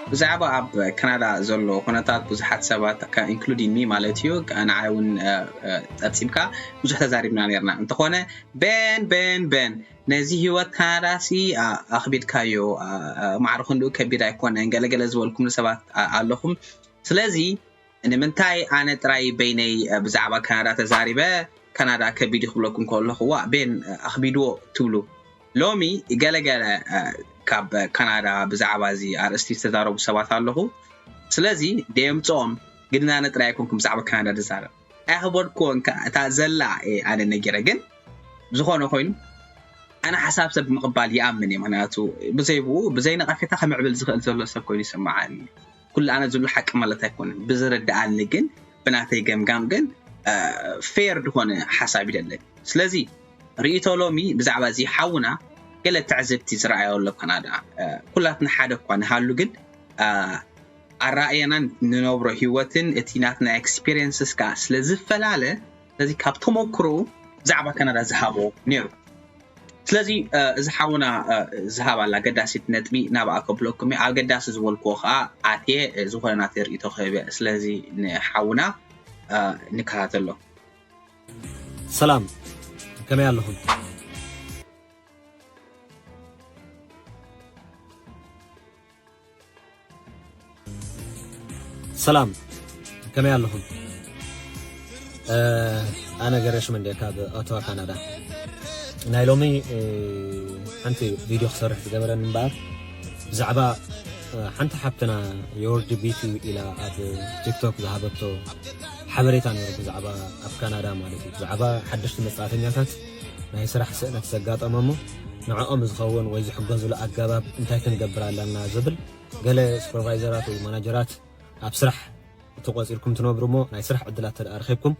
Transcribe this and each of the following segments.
بزعبا أب كندا زلو كنتات بزحات سبات including me مالتيو أنا عاون أتسيبكا بزحت زاربنا نيرنا أنت خونه بن نزي هو كندا أخبيت كايو معرفون لو كبير يكون أنجلجل زولكم لسبات اللهم سلازي إن من تاي أنا تراي بيني بزعبا كندا تزاربة كندا كبير يخلوكم كله هو بين أخبيدو تولو لومي جلجل كاب كندا بزعبا زي أرستي تدارو بسبات اللهم سلازي ديمتهم قلنا نترايكم بزعبا كندا تزارب أخبر كون كتازلع أنا نجرجن زخون خوين أنا حساب سب مقبال يأمني معناته بزي نقفتها خمعبل زل سب كويس سمعني كل أنا زل حق مالته يكون بزرد على جن بناتي جم جن فير هون حساب يدلك سلازي ريتولومي بزعبا زي حونا كلا تعزبتي زرعي ولا كندا كلاتنا حدا كون هالو جن الرأينا ننبره هوتن اتيناتنا experiences كاس لازم فلالة لازم كابتومو كرو زعبا كندا زهابو نيرو سلازي زحاونا زهاب على قداسة نتبي نبع قبلكم على قداسة زول كوخا عتيه زخنا تري تخيبه سلازي نحاونا نكهات الله سلام كما يالهم سلام كما يالهم أنا قريش من ديك هذا أتوا كندا نايلومي أنت فيديو خسر في جبل النبات زعبا حنت حبتنا يورد بيتي إلى تيك توك ذهبتو حبريتان يورد زعبا أف كندا مالتي زعبا حدشت مساعتين ياتت ناي سرح سئنا تسقاط أمامه نعقم زخون ويزي حقوز ولا أقاباب انتهي كنقبر لنا زبل قال سوبرفايزرات ومانجرات أبسرح تقوز لكم تنوبرمو ناي سرح عدلات أرخيبكم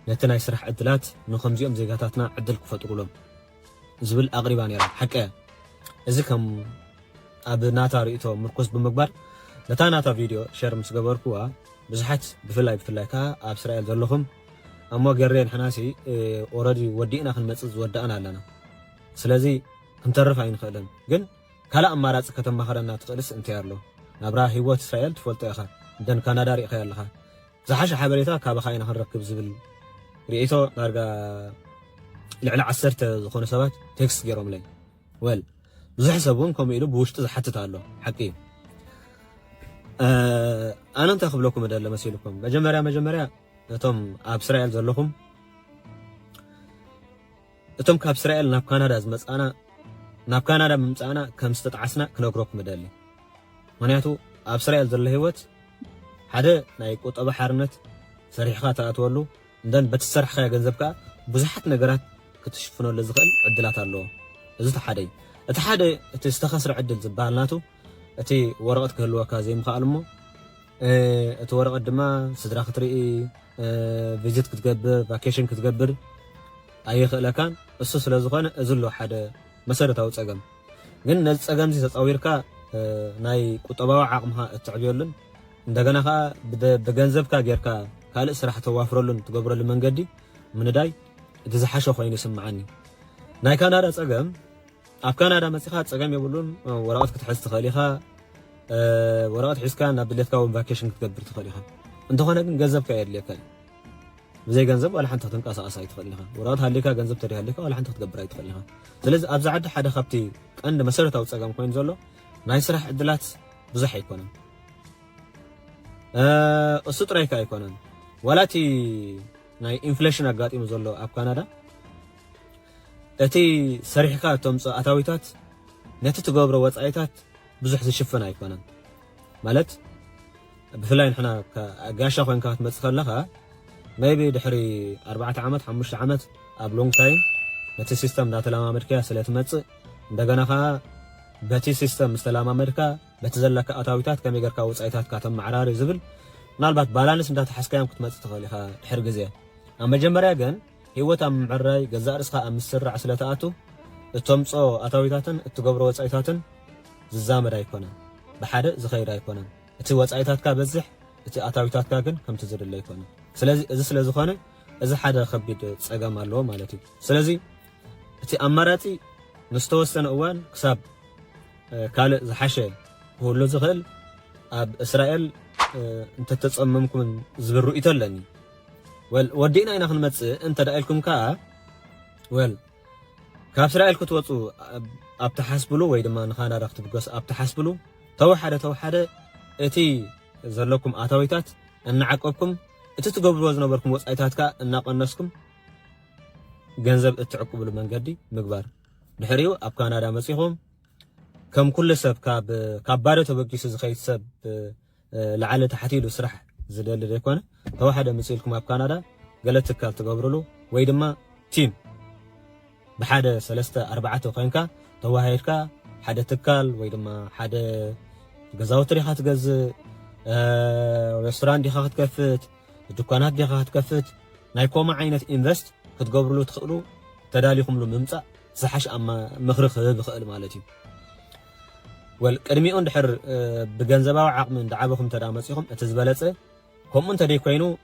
نتنا يسرح عدلات نخمزيهم زيغاتاتنا عدلكم فتقولهم زبل أغريبان يرى حكا إذا كم أبناتا رئيتو مركز بمقبر نتا فيديو شير مسقبركوا بزحت بفلاي كا أبسرائيل دلهم أما قرين حناسي أورادي ودينا خلمتز ودأنا لنا سلازي كنترف عين خلن قل كلا أمارات كتم مخرنا تقلس انتيار له نبرا هيوات إسرائيل تفولت أخا دن كندا رئي خيال لها زحاش حبريتا كابا خاينا خنركب زبل رئيتو نارقا لعلى عسرت زخون سبات تكست جيروم لي ويل بزح سبون كم يلو بوشت حتى تعلو حقي أنا أنت أخبركم هذا اللي مسيلكم مجمرة توم أب إسرائيل زلهم توم كاب إسرائيل ناب كندا زمس أنا ناب كندا ممس أنا كم استطعسنا كنقرأكم هذا اللي منياتو أب إسرائيل زل هوت هذا نايكوت أبو حرنت سريحات أتولو دن بتسرح خيا جنزبك بزحت نجارات كتشوفونه لزقل عدلات الله إذا تحدي تستخسر عدل زبالناتو أتي ورقة كهلوا كازيم خالمو ورقة دما صدرا خطري فيزيت كتقبر فاكيشن كتقبر أي خلكان السوس لزقان أزلوا حدا مسيرة أو تسقم جن نتسقم زي تطويرك ناي كتبوا عقمها التعبيرلن عندنا خا بجنزبك غيرك قال إسراح توافرلن تقبر المنجدي من داي إذا زحشوا خوين يسمعني ناي كندا تسقم أف كندا مسيخات تسقم يقولون ورقات كتحس تخليها ورقات حس كان بدلت كون فاكيشن كتقبر تخليها أنت هنا كن جنزب كاير ليك زي جنزب ولا حنت تنقص أساي تخليها ورقات هالليكا جنزب تريها ليك ولا حنت تقبر أي تخليها لذا أبزع عد حدا خبتي عند مسيرة أو تسقم خوين زلوا ناي سرح عدلات بزح يكونن السطر هيك يكونن ولا تي ناي إنفليشن أقاطي مزلوا أب كندا أتي سريحكا تومص أتاويتات نتي تقبر وصايتات بزح زشفنا يكونن مالت بفلاين حنا كغاشا خوين كات متصخلخا ميبي دحري 4 عامات 5 عامات اب لونج تايم نتي سيستم دات لما امريكا سلات مص እንደገና በቲ ሲስተም ሰላም አሜሪካ በተዘለከ አታዊታት ከመገርካ ወጻይታት ካተም ማዕራሪ ዝብል ምናልባት ባላንስ እንዳተሐስካያም ክትመጽ ተኸሊኻ ድሕር ግዜ ኣብ መጀመርያ ግን ህይወት ኣብ ምዕራይ ገዛ ርስኻ ኣብ ምስራዕ ስለተኣቱ እቶምጾ አታዊታትን እትገብሮ ወጻይታትን ዝዛመድ ኣይኮነን ብሓደ ዝኸይድ ኣይኮነን እቲ ወጻይታትካ በዝሕ እቲ አታዊታትካ ግን ከምቲ ዝድለ ኣይኮነን ስለዚ እዚ ስለዝኾነ እዚ ሓደ ከቢድ ጸገም ኣለዎ ማለት እዩ ስለዚ እቲ ኣማራጺ ንስተወሰነ እዋን ክሳብ ካልእ ዝሓሸ ሁሉ ዝኽእል اب اسرائيل انت تصممكم زبرو يتلني ودينا اينا خنمص انت دايلكم كا كاب اسرائيل كتوصو اب تحسبلو ወይ ድማ ንካናዳ ክትብገስ اب تحسبلو ተወሓደ እቲ ዘለኩም ኣታዊታት እናዓቀብኩም እቲ ትገብርዎ ዝነበርኩም ወጻኢታትካ እናቀነስኩም ገንዘብ እትዕቅብሉ መንገዲ ምግባር ድሕሪው ኣብ ካናዳ መጽኢኹም ከም ኩሉ ሰብ ካብ ባዶ ተበጊሱ ዝኸይድ ሰብ ለዓለ ተሓቲሉ ስራሕ ዝደሊ ዘይኮነ ተወሓደ መጽኢልኩም ኣብ ካናዳ ገለ ትካል ትገብርሉ ወይ ድማ ቲም بحاجة 3-4 خوينكا تواهيركا حدا تكال ويدما حدا جزاوت ريحة تجز ريستوران دي خاخت كفت الدكانات دي خاخت كفت نايكوما عينة إنفست كتقبرلو تخلو تداليكم لو ممتع صحش أما مخرخ بخيل مالتي والكرمي أندحر بجنزبا وعقم دعابكم تدامسيكم أتزبلته هم أنت دي كوينو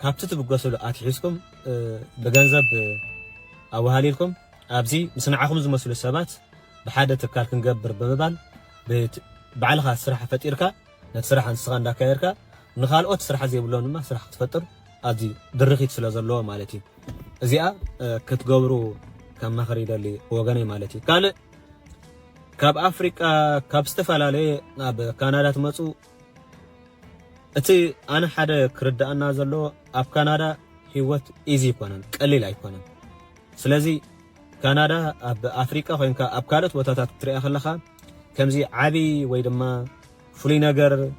كابتت بقصلو أتحسكم بجنزب أو هاليلكم أبزي مسنعكم زمسلو السبات بحادة تكال كنقبر بمبال بعلها سرحة فتيركا نتسرحة نسخان داكايركا نخال أوت سرحة زي بلون ما سرحة تفتر أدي درخيت سلازلو مالتي زيا كتقبرو كم مخريد اللي وغاني مالتي قال كاب أفريقيا كاب استفالالي ناب كندا تمصو أتي أنا حدا كردا أنا زلو أب كندا هيوت إيزي كونن قليل أيكونن سلازي كندا اب افريقيا خوينكا اب كالت وتاتات تريا خلخا كمزي عبي وي دما فلي نجر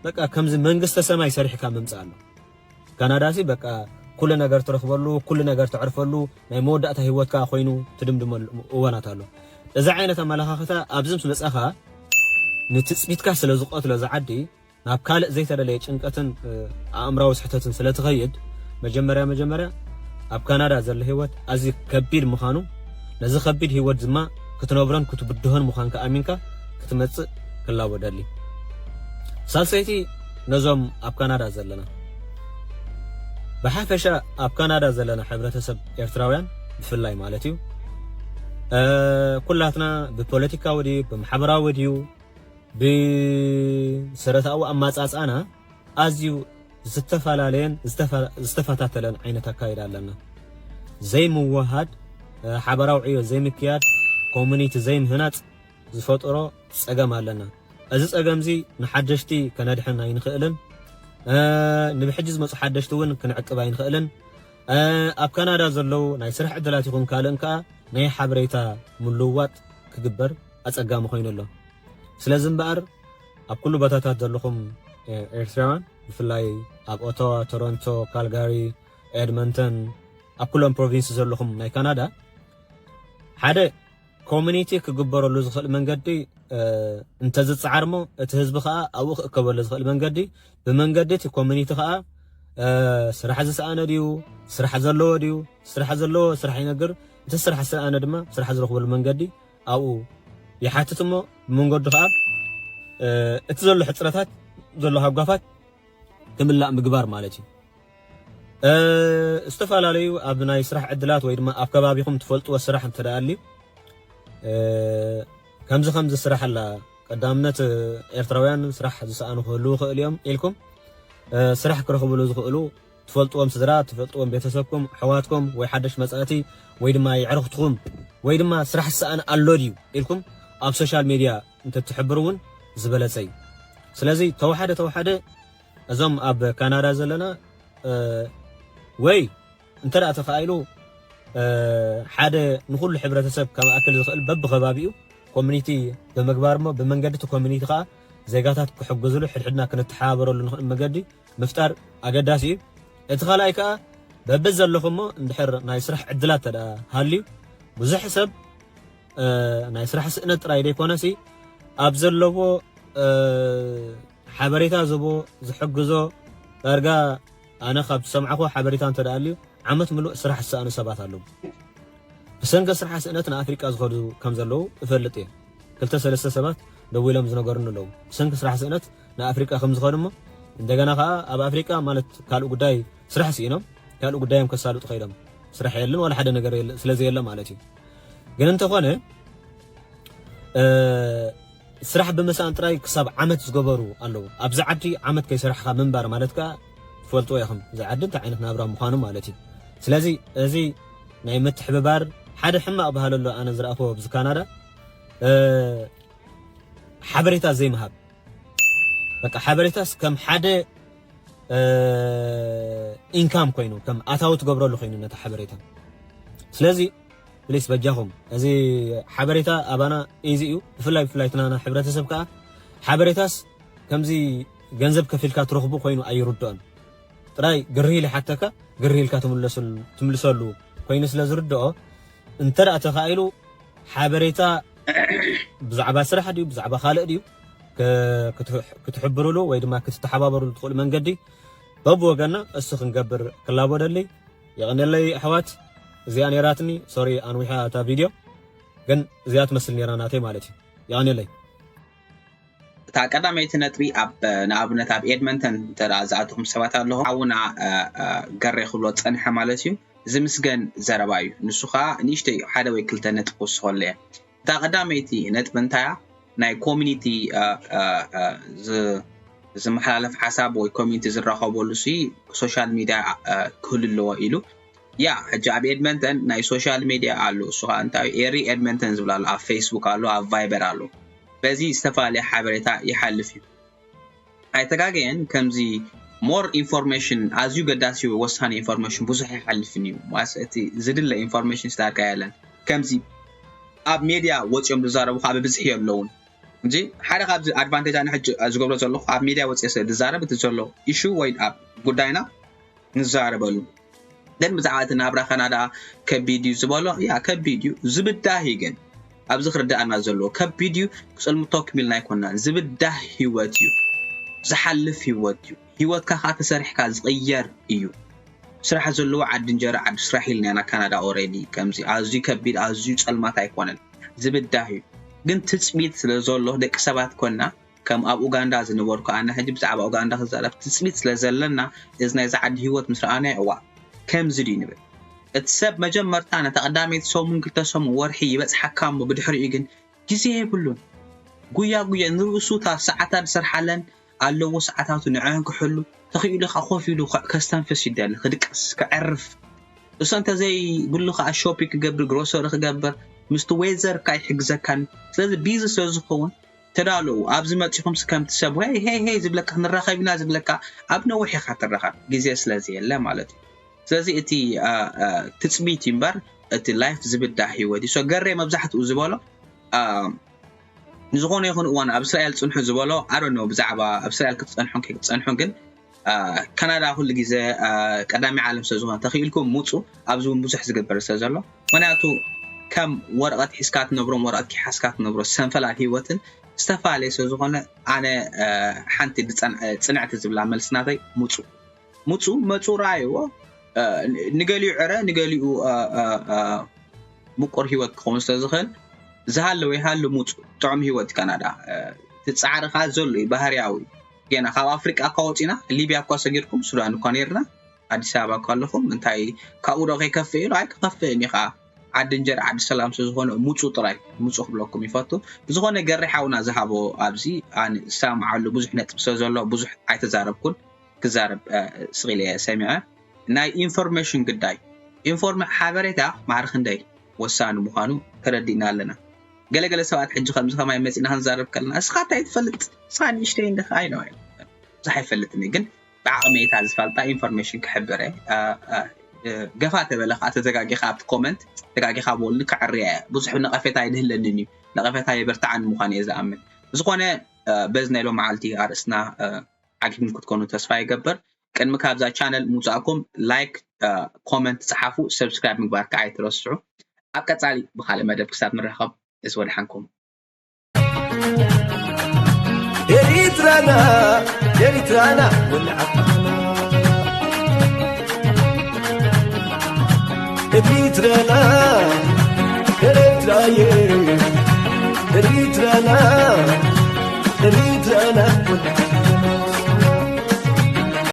بقى كمزي منغست سماي سريحكا ممصالو كندا سي بقى كل نجر ترخبلو كل نجر تعرفلو ناي موداتا هيوتكا خوينو تدمدمل اواناتالو اذا عينه ملخختا ابزمس مصخا نتصبيتكا سلازقوت لزعدي ناب كال زي تدلي ጭንቀትን አእምራው ስህተትን ስለተኸይድ መጀመሪያ ኣብ ካናዳ ዘለ ህይወት ኣዚ ከቢድ ምኻኑ ነዚ ከቢድ ህይወት ድማ ክትነብረን ክትብድሆን ምኻንካ ኣሚንካ ክትመጽእ ክላወደሊ ሳልሰይቲ ነዞም ኣብ ካናዳ ዘለና በሓፈሻ ኣብ ካናዳ ዘለና ሕብረተሰብ ኤርትራውያን ብፍላይ ማለት እዩ ኩላትና ብፖለቲካ ወዲዩ ብማሕበራዊ ወዲዩ ብሰረታዊ ኣማጻጻና ኣዝዩ ዝተፋላለየን ዝተፈታተለን ዓይነት አካሄድ ኣለና ዘይ ምዋሃድ ሓበራዊ ዕዮ ዘይ ምክያድ ኮሚኒቲ ዘይ ምህናጽ ዝፈጥሮ ጸገም ኣለና እዚ ጸገምዚ ንሓደሽቲ ከነድሕና ይንኽእልን ንብሕጂ ዝመጹ ሓደሽቲ እውን ክንዕቅባ ይንኽእልን ኣብ ካናዳ ዘለው ናይ ስራሕ ዕድላት ይኹን ካልእን ከዓ ናይ ሓበሬታ ምልውዋጥ ክግበር ኣጸጋሚ ኮይኑ ኣሎ ስለዚ እምበኣር ኣብ ኩሉ ቦታታት ዘለኹም ኤርትራውያን ብፍላይ ኣብ ኦቶዋ ቶሮንቶ ካልጋሪ ኤድመንተን ኣብ ኩሎም ፕሮቪንስ ዘለኹም ናይ ካናዳ ሓደ ኮሚኒቲ ክግበረሉ ዝኽእል መንገዲ እንተዝፅዓርሞ እቲ ህዝቢ ከዓ ኣብኡ ክእከበሉ ዝኽእል መንገዲ ብመንገዲ እቲ ኮሚኒቲ ከዓ ስራሕ ዝሰኣነ ድዩ ስራሕ ዘለዎ ድዩ ስራሕ ዘለዎ ስራሕ ይነግር እቲ ስራሕ ዝሰኣነ ድማ ስራሕ ዝረኽበሉ መንገዲ ኣብኡ ይሓትት እሞ ብመንገዲ ከዓ እቲ ዘሎ ሕፅረታት ዘሎ ሃጓፋት كملا مقبار مالتي استفالالي اب ناي سرح عدلات ወይ ድማ ኣብ ከባቢኹም ትፈልጥዎ ስራሕ እንተዳሊ ከምዚ ስራሕ አላ ቀዳምነት ኤርትራውያን ስራሕ ዝሰኣኑ ክህሉ ክእልዮም ኢልኩም ስራሕ ክረኽብሉ ዝኽእሉ ትፈልጥዎም ስድራ ትፈልጥዎም ቤተሰብኩም ሕዋትኩም ወይ ሓደሽ መጻእቲ ወይ ድማ ይዕርኽትኩም ወይ ድማ ስራሕ ዝሰኣነ ኣሎ ድዩ ኢልኩም ኣብ ሶሻል ሚድያ እንተ ትሕብሩውን ዝበለጸይ ስለዚ ተዋሓደ እዞም ኣብ ካናዳ ዘለና ወይ እንተዳ ተኻኢሉ ሓደ ንኹሉ ሕብረተሰብ ከማእከል ዝኽእል በብኸባቢኡ ኮሚኒቲ በመግባርሞ በመንገዲ ኮሚኒቲ ከዓ ዜጋታት ክሕግዙሉ ሕድሕድና ክንተሓባበረሉ ንኽእል መንገዲ ምፍጣር ኣገዳሲ እዩ እቲ ኻልኣይ ከዓ በብዘለኹሞ እንድሕር ናይ ስራሕ ዕድላት ተዳ ሃልዩ ብዙሕ ሰብ ናይ ስራሕ ስእነት ጥራይ ደይኮነሲ ኣብ ዘለዎ ሓበሬታ ዝቦ ዝሕግዞ ዳርጋ ኣነ ካብ ሰምዓኹ ሓበሬታ እንተዳልዩ ዓመት ምሉእ ስራሕ ዝሰኣኑ ሰባት ኣለዉ ብሰንኪ ስራሕ ስእነት ንኣፍሪቃ ዝኸዱ ከም ዘለዉ እፈልጥ እየ ክልተ ሰለስተ ሰባት ደው ኢሎም ዝነገሩን ኣለዉ ብሰንኪ ስራሕ ስእነት ንኣፍሪቃ ከም ዝኸዱ እሞ እንደገና ከዓ ኣብ ኣፍሪቃ ማለት ካልእ ጉዳይ ስራሕ ሲኢኖም ካልእ ጉዳዮም ከሳልጡ ኸይዶም ስራሕ የለን ወላ ሓደ ነገር ስለዘየለ ማለት እዩ ግን እንተኾነ ስራሕ በመሳን ጥራይ ክሳብ ዓመት ዝገበሩ ኣለዉ ኣብዛ ዓዲ ዓመት ከይስራሕካ ምንባር ማለትካ ትፈልጥዎ ኢኹም እዚ ዓዲ እንታይ ዓይነት ናብራ ምዃኑ ማለት እዩ ስለዚ እዚ ናይ ምትሕብባር ሓደ ሕማቕ ባህል ኣሎ ኣነ ዝረኣኽቦ ኣብዚ ካናዳ ሓበሬታ ዘይምሃብ በቃ ሓበሬታስ ከም ሓደ ኢንካም ኮይኑ ከም ኣታዊ ትገብረሉ ኮይኑ ነታ ሓበሬታ ስለዚ ፕሊስ በጃኹም እዚ ሓበሬታ ኣባና ኢዚ እዩ ብፍላይ ትናና ሕብረተሰብ ከዓ ሓበሬታስ ከምዚ ገንዘብ ከፊልካ ትረኽቡ ኮይኑ ኣይርድኦን ጥራይ ግርሂል ሓተካ ግርሂልካ ትምልሰሉ ኮይኑ ስለ ዝርድኦ እንተደኣ ተኻኢሉ ሓበሬታ ብዛዕባ ስራሕ ድዩ ብዛዕባ ካልእ ድዩ ክትሕብሩሉ ወይ ድማ ክትተሓባበሩሉ ትኽእሉ መንገዲ በብወገና እሱ ክንገብር ክላቦደሊ ይቕነለይ ኣሕዋት እዚኣ ነራትኒ ሶሪ ኣንዊሓ እታ ቪድዮ ግን እዚኣ ትመስል ነራ ናተይ ማለት እዩ ይቕነለይ እታ ቀዳመይቲ ነጥቢ ንኣብነት ኣብ ኤድመንተን ዝኣተኹም ሰባት ኣለኹ ኣውና ገሬ ክብሎ ፀንሐ ማለት እዩ ዝምስገን ዘረባ እዩ ንሱ ከዓ ንእሽተይ ሓደ ወይ ክልተ ነጥቢ ክውስኸሉ እየ እታ ቀዳመይቲ ነጥቢ እንታያ ናይ ኮሚኒቲ ዝመሓላለፍ ሓሳብ ወይ ኮሚኒቲ ዝራኸበሉ ሶሻል ሚድያ ክህሉ ኣለዎ ኢሉ ያ ሕጂ ኣብ ኤድመንተን ናይ ሶሻል ሚድያ ኣሎ እሱ ከዓ እንታይ ኤሪ ኤድመንተን ዝብላ ኣሎ ኣብ ፌስቡክ ኣሎ ኣብ ቫይበር ኣሎ በዚ ዝተፈላለየ ሓበሬታ ይሓልፍ እዩ ኣይተጋገየን ከምዚ ሞር ኢንፎርሜሽን ኣዝዩ ገዳሲ ወሳኒ ኢንፎርሜሽን ብዙሕ ይሓልፍን እዩ እቲ ዝድለ ኢንፎርሜሽን ስታርካ ያለን ከምዚ ኣብ ሚድያ ወፂኦም ዝዛረቡ ከዓ ብብዝሒ የለውን እንጂ ሓደ ካብዚ ኣድቫንቴጅ ኣነ ሕጂ ዝገብሮ ዘለኹ ኣብ ሚድያ ወፂአ ስለ ዝዛረብ እቲ ዘሎ ኢሹ ወይ ኣብ ጉዳይና ንዛረበሉ ደን ብዛዕባ እቲ ናብራ ካናዳ ከቢድ እዩ ዝበሎ ያ ከቢድ እዩ ዝብዳህ ግን ኣብዚ ክርዳእና ዘለዎ ከቢድ እዩ ክፅልምቶ ክሚልና ኣይኮናን ዝብዳህ ህይወት እዩ ዝሓልፍ ህይወት እዩ ህይወትካ ከዓ ተሰሪሕካ ዝቕየር እዩ ስራሕ ዘለዎ ዓዲ እንጀራ ዓዲ ስራሕ ኢልናና ካናዳ ኦሬዲ ከምዚ ኣዝዩ ከቢድ ኣዝዩ ፀልማት ኣይኮነን ዝብዳህ እዩ ግን ትፅቢት ስለ ዘሎ ደቂ ሰባት ኮና ከም ኣብ ኡጋንዳ ዝነበርኩ ኣነ ሕጂ ብዛዕባ ኡጋንዳ ክዛረብ ትፅቢት ስለ ዘለና እዚ ናይ ዝዓዲ ህይወት ምስ ረኣና እዋ ከምዚ ድዩ ንብል እቲ ሰብ መጀመርታ ነታ ቀዳመይቲ ሰሙን ክልተ ሰሙን ወርሒ ይበፅሓካ እሞ ብድሕሪኡ ግን ግዜ የብሉን ጉያ ንርእሱ ታ ሰዓታት ዝሰርሓለን ኣለዎ ሰዓታቱ ንዕን ክሕሉ ተኽኢሉ ካ ኮፍ ኢሉ ከስተንፍስ ይደሊ ክድቅስ ክዕርፍ እሱ እንተዘይ ብሉ ከዓ ሾፒንግ ክገብር ግሮሰሪ ክገብር ምስቲ ዌዘር ካይሕግዘካን ስለዚ ቢዚ ስለ ዝኸውን ተዳለዉ ኣብዚ መፂኹም ከምቲ ሰብ ሄይ ዝብለካ ክንራኸብ ኢና ዝብለካ ኣብ ነዊሕ ኢኻ ትራኸብ ግዜ ስለዘየለ ማለት እዩ ስለዚ እቲ ትፅቢት እምበር እቲ ላይፍ ዝብዳህ ህይወት እዩ ገሬ መብዛሕትኡ ዝበሎ ንዝኾነ ይኹን እዋን ኣብ እስራኤል ፅንሑ ዝበሎ ኣዶኖ ብዛዕባ ኣብ እስራኤል ክትፀንሑን ግን ካናዳ ኩሉ ግዜ ቀዳሚ ዓለም ስለ ዝኾነ ተኽኢልኩም ሙፁ ኣብዚ እውን ብዙሕ ዝግበር ስለ ዘሎ ምክንያቱ ከም ወረቐት ሒዝካ ትነብሮም ወረቐት ሒዝካ ትነብሮ ሰንፈላት ህይወትን ዝተፋለየ ስለ ዝኾነ ኣነ ሓንቲ ፅንዕቲ ዝብላ መልስናተይ ሙፁ ረኣይዎ ንገሊኡ ዕረ ንገሊኡ ምቁር ህይወት ክኸውን ስለ ዝኽእል ዝሃለወ ይሃሉ ሙፁ ጥዑም ህይወት ካናዳ ትፃዕርኻ ዘሎ እዩ ባህርያዊ ገና ካብ ኣፍሪቃ ካወፂና ሊብያ እኳ ሰጊድኩም ሱዳን እኳ ነርና ኣዲስ ኣበባ እኳ ኣለኹም እንታይ ካብኡ ዶ ከይከፍእ ኢሉ ኣይክኸፍእን ኢኻ ዓዲ እንጀራ ዓዲ ሰላም ስለ ዝኾነ ሙፁ ጥራይ ሙፁ ክብለኩም ይፈቱ ብዝኾነ ገሪሓውና ዝሃቦ ኣብዚ ኣነ ሰማዓሉ ብዙሕ ነጥቢ ስለ ዘሎ ብዙሕ ኣይተዛረብኩን ክዛረብ ስቂለ ሰሚዐ ናይ ኢንፎርሜሽን ግዳይ ሓበሬታ ማዕርክ እንደይ ወሳኒ ምዃኑ ተረዲእና ኣለና ገለገለ ሰባት ሕጂ ከምዚ ከማይ መፂና ክንዛረብ ከለና እስኻ እንታይ ትፈልጥ እስኻ ንእሽተይ እንደኻ ኣይነ ብዙሕ ኣይፈልጥኒ ግን ብዓቕመይታ ዝፈልጣ ኢንፎርሜሽን ክሕብረ ገፋ ተበለኻ ተዘጋጊኻ ኣብቲ ኮመንት ተጋጊኻ ብወልኒ ክዕርየ ብዙሕ ነቐፌታ ኣይድህለንን እዩ ነቐፌታ የበርትዓኒ ምዃኑ እየ ዝኣምን ዝኾነ በዚ ናይ ሎም መዓልቲ ኣርእስና ዓጊብን ክትኮኑ ተስፋ ይገብር ቅድሚ ካብዛ ቻነል ምውፃእኩም ላይክ ኮመንት ፅሓፉ ሰብስክራይብ ምግባር ከዓ ኣይትረስዑ ኣብ ቀፃሊ ብካልእ መደብ ክሳብ ንረኸብ እስወድሓንኩም ኤሪትራና ወልዓፋና ኤሪትራና